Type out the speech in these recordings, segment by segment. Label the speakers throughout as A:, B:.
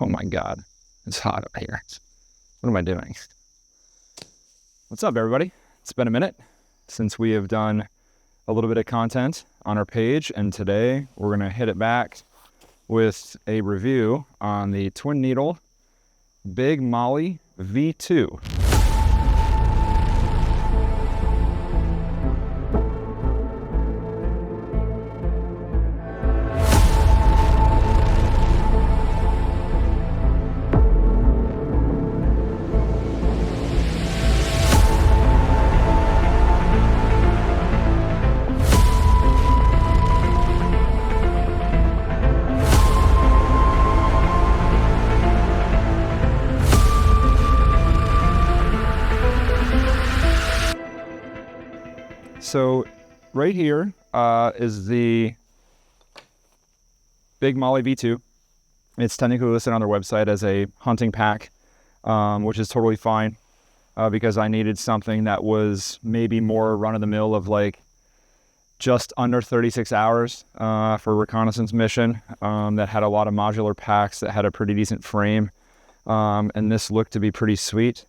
A: Oh my God, it's hot up here. What am I doing? What's up, everybody? It's been a minute since we have done a little bit of content on our page, and today we're gonna hit it back with a review on the TwinNeedle Big Molly V2. So right here is the Big Molly V2. It's technically listed on their website as a hunting pack, which is totally fine because I needed something that was maybe more run-of-the-mill of like just under 36 hours for a reconnaissance mission that had a lot of modular packs that had a pretty decent frame, and this looked to be pretty sweet.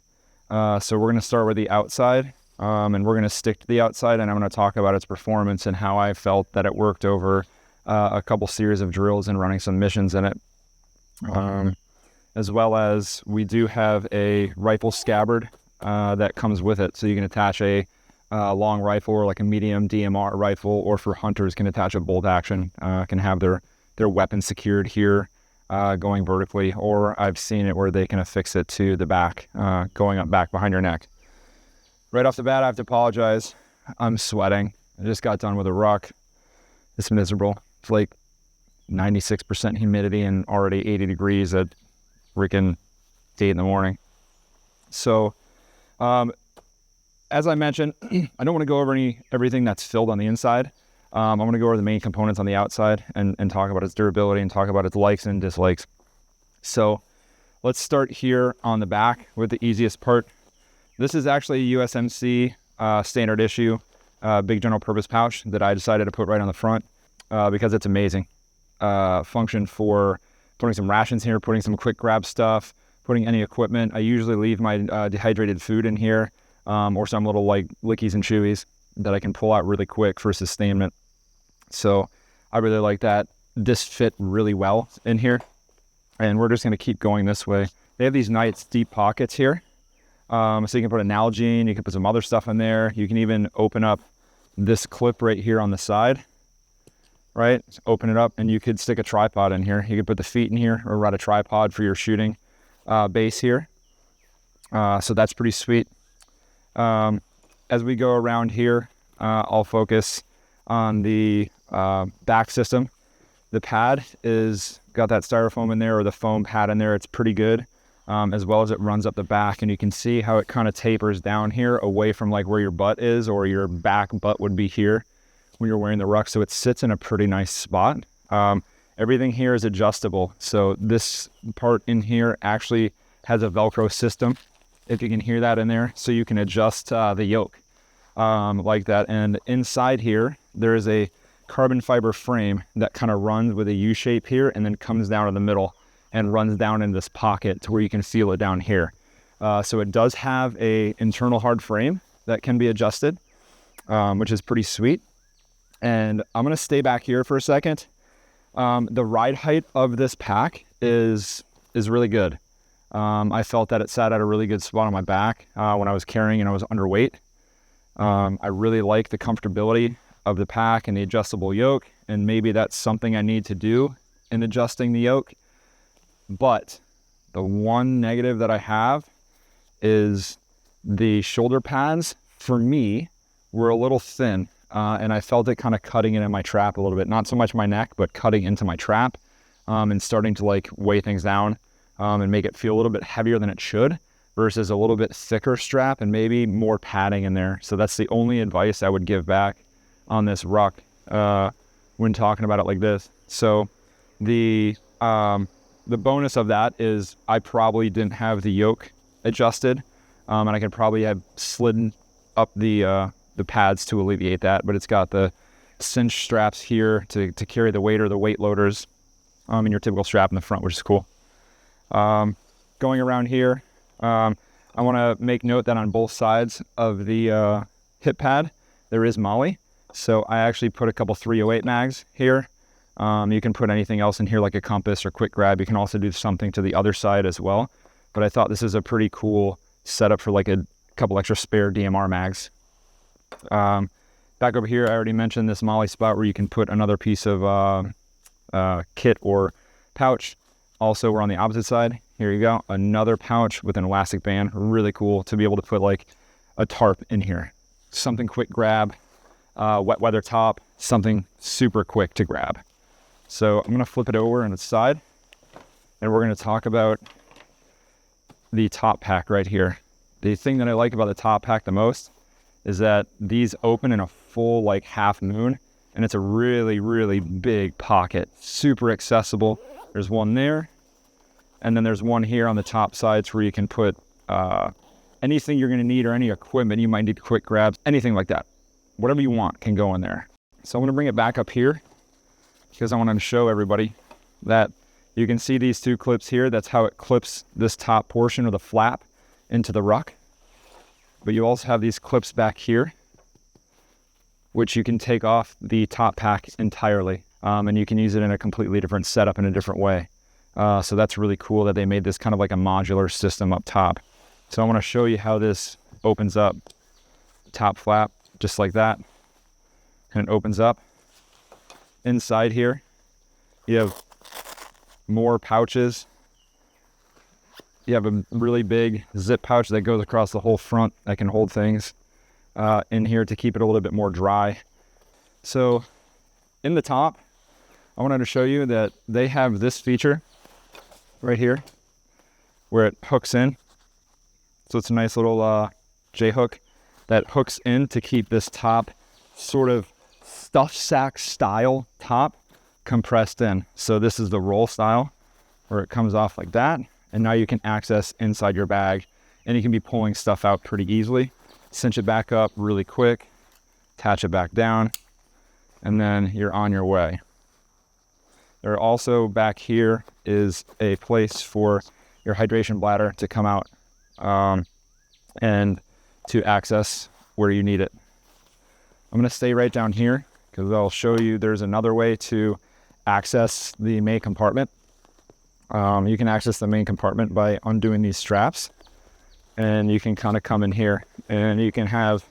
A: So we're going to start with the outside. And we're going to stick to the outside, and I'm going to talk about its performance and how I felt that it worked over a couple series of drills and running some missions in it. As well as we do have a rifle scabbard that comes with it. So you can attach a long rifle or like a medium DMR rifle, or for hunters can attach a bolt action, can have their weapon secured here going vertically, or I've seen it where they can affix it to the back, going up back behind your neck. Right off the bat, I have to apologize. I'm sweating. I just got done with a ruck. It's miserable. It's like 96% humidity and already 80 degrees at freaking 8 in the morning. So, as I mentioned, I don't want to go over everything that's filled on the inside. I'm going to go over the main components on the outside and talk about its durability and talk about its likes and dislikes. So, let's start here on the back with the easiest part. This is actually a USMC standard issue big general purpose pouch that I decided to put right on the front because it's amazing. Function for putting some rations here, putting some quick grab stuff, putting any equipment. I usually leave my dehydrated food in here or some little like lickies and chewies that I can pull out really quick for sustainment. So I really like that. This fit really well in here, and we're just going to keep going this way. They have these nice deep pockets here. So you can put an Nalgene, you can put some other stuff in there. You can even open up this clip right here on the side, right? Just open it up and you could stick a tripod in here. You could put the feet in here or run a tripod for your shooting base here. So that's pretty sweet. As we go around here, I'll focus on the back system. The pad is got that styrofoam in there, or the foam pad in there. It's pretty good. As well as it runs up the back, and you can see how it kind of tapers down here away from like where your butt is, or your back butt would be here when you're wearing the ruck. So it sits in a pretty nice spot. Everything here is adjustable. So this part in here actually has a Velcro system, if you can hear that in there. So you can adjust the yoke like that. And inside here, there is a carbon fiber frame that kind of runs with a U shape here and then comes down in the middle and runs down in this pocket to where you can feel it down here. So it does have a internal hard frame that can be adjusted, which is pretty sweet. And I'm gonna stay back here for a second. The ride height of this pack is really good. I felt that it sat at a really good spot on my back when I was carrying and I was underweight. I really like the comfortability of the pack and the adjustable yoke, and maybe that's something I need to do in adjusting the yoke. But the one negative that I have is the shoulder pads, for me, were a little thin. And I felt it kind of cutting into my trap a little bit. Not so much my neck, but cutting into my trap and starting to like weigh things down and make it feel a little bit heavier than it should, versus a little bit thicker strap and maybe more padding in there. So that's the only advice I would give back on this ruck when talking about it like this. So the bonus of that is I probably didn't have the yoke adjusted, and I could probably have slidden up the pads to alleviate that, but it's got the cinch straps here to carry the weight or the weight loaders in your typical strap in the front, which is cool. Going around here, I want to make note that on both sides of the hip pad, there is molly. So I actually put a couple 308 mags here. You can put anything else in here like a compass or quick grab. You can also do something to the other side as well. But I thought this is a pretty cool setup for like a couple extra spare DMR mags. Back over here, I already mentioned this molly spot where you can put another piece of kit or pouch. Also, we're on the opposite side. Here you go, another pouch with an elastic band. Really cool to be able to put like a tarp in here. Something quick grab, wet weather top, something super quick to grab. So I'm gonna flip it over on its side and we're gonna talk about the top pack right here. The thing that I like about the top pack the most is that these open in a full like half moon, and it's a really, really big pocket, super accessible. There's one there, and then there's one here on the top sides where you can put anything you're gonna need or any equipment you might need, quick grabs, anything like that. Whatever you want can go in there. So I'm gonna bring it back up here because I wanted to show everybody that you can see these two clips here. That's how it clips this top portion of the flap into the ruck. But you also have these clips back here, which you can take off the top pack entirely. And you can use it in a completely different setup in a different way. So that's really cool that they made this kind of like a modular system up top. So I want to show you how this opens up. Top flap, just like that. And it opens up. Inside here, you have more pouches. You have a really big zip pouch that goes across the whole front that can hold things in here to keep it a little bit more dry. So in the top, I wanted to show you that they have this feature right here where it hooks in. So it's a nice little J-hook that hooks in to keep this top sort of stuff sack style top compressed in. So this is the roll style where it comes off like that. And now you can access inside your bag and you can be pulling stuff out pretty easily. Cinch it back up really quick, attach it back down, and then you're on your way. There also back here is a place for your hydration bladder to come out and to access where you need it. I'm gonna stay right down here because I'll show you there's another way to access the main compartment. You can access the main compartment by undoing these straps, and you can kind of come in here and you can have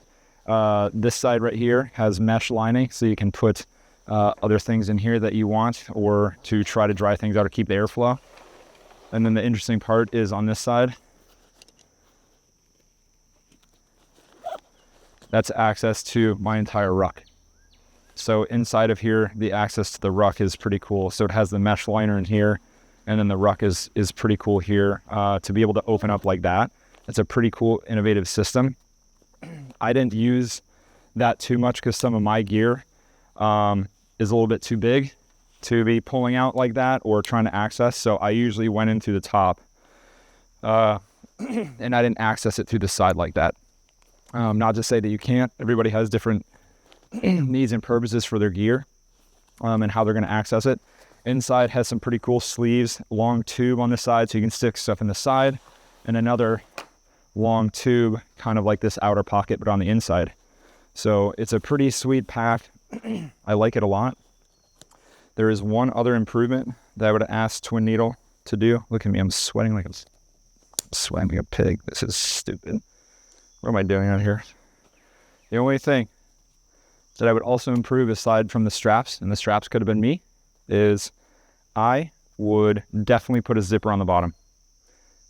A: this side right here has mesh lining, so you can put other things in here that you want or to try to dry things out or keep the airflow. And then the interesting part is on this side, that's access to my entire ruck. So inside of here, the access to the ruck is pretty cool. So it has the mesh liner in here, and then the ruck is pretty cool here to be able to open up like that. It's a pretty cool, innovative system. I didn't use that too much because some of my gear is a little bit too big to be pulling out like that or trying to access. So I usually went in through the top and I didn't access it through the side like that. Not to say that you can't. Everybody has different needs and purposes for their gear and how they're going to access it. Inside has some pretty cool sleeves, long tube on the side so you can stick stuff in the side, and another long tube, kind of like this outer pocket, but on the inside. So it's a pretty sweet pack. I like it a lot. There is one other improvement that I would ask TwinNeedle to do. Look at me, I'm sweating like a pig. This is stupid. What am I doing out here? The only thing that I would also improve aside from the straps, and the straps could have been me, is I would definitely put a zipper on the bottom.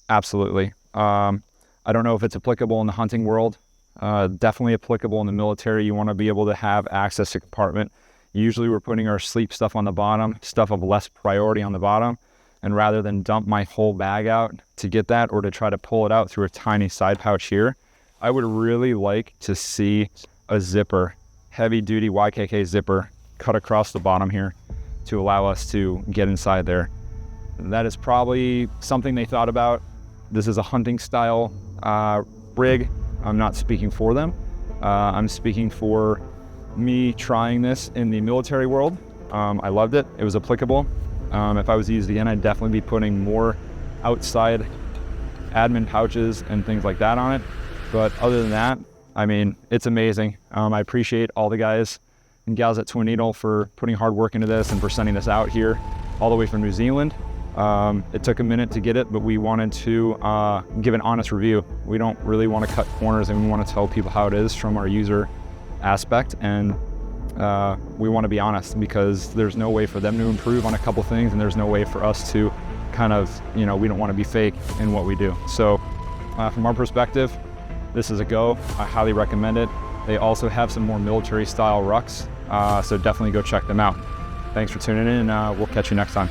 A: Absolutely. I don't know if it's applicable in the hunting world. Definitely applicable in the military. You want to be able to have access to compartment. Usually we're putting our sleep stuff on the bottom, stuff of less priority on the bottom. And rather than dump my whole bag out to get that or to try to pull it out through a tiny side pouch here, I would really like to see a zipper, heavy duty YKK zipper, cut across the bottom here to allow us to get inside there. That is probably something they thought about. This is a hunting style rig. I'm not speaking for them. I'm speaking for me trying this in the military world. I loved it. It was applicable. If I was to use it again, I'd definitely be putting more outside admin pouches and things like that on it. But other than that, I mean, it's amazing. I appreciate all the guys and gals at TwinNeedle for putting hard work into this and for sending this out here all the way from New Zealand. It took a minute to get it, but we wanted to give an honest review. We don't really want to cut corners, and we want to tell people how it is from our user aspect, and we want to be honest, because there's no way for them to improve on a couple things, and there's no way for us to kind of, we don't want to be fake in what we do. So from our perspective, this is a go. I highly recommend it. They also have some more military style rucks, so definitely go check them out. Thanks for tuning in, and we'll catch you next time.